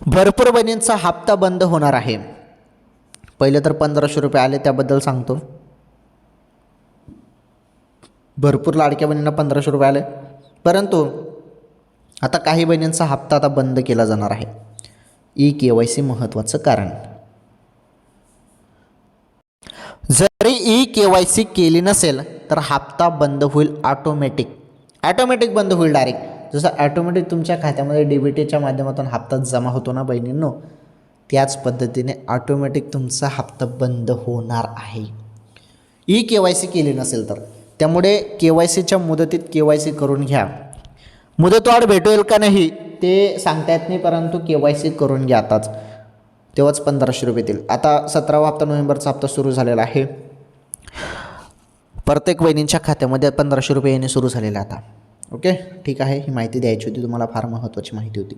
भरपूर बहिणींचा हप्ता बंद होणार आहे. पहिले तर 1500 रुपये आले त्याबद्दल सांगतो. भरपूर लाडक्या बहिणींना 1500 रुपये आले, परंतु आता काही बहिणींचा हप्ता आता बंद केला जाणार आहे. EKYC महत्त्वाचं कारण. जरी EKYC केली नसेल तर हप्ता बंद होईल ऑटोमॅटिक बंद होईल डायरेक्ट. जसं ॲटोमॅटिक तुमच्या खात्यामध्ये DBTच्या माध्यमातून हप्ता जमा होतो ना बहिणींनो, त्याच पद्धतीने ऑटोमॅटिक तुमचा हप्ता बंद होणार आहे EKYC केली नसेल तर. त्यामुळे KYCच्या मुदतीत KYC करून घ्या. मुदतवाढ भेटेल का नाही ते सांगता येत नाही, परंतु KYC करून घ्या आताच, तेव्हाच 1500 रुपये येतील. आता 17वा हप्ता नोव्हेंबरचा हप्ता सुरू झालेला आहे. प्रत्येक बहिणींच्या खात्यामध्ये 1500 रुपये येणे सुरू झालेले आता. ओके, ठीक आहे. ही माहिती द्यायची होती तुम्हाला, फार महत्त्वाची माहिती होती.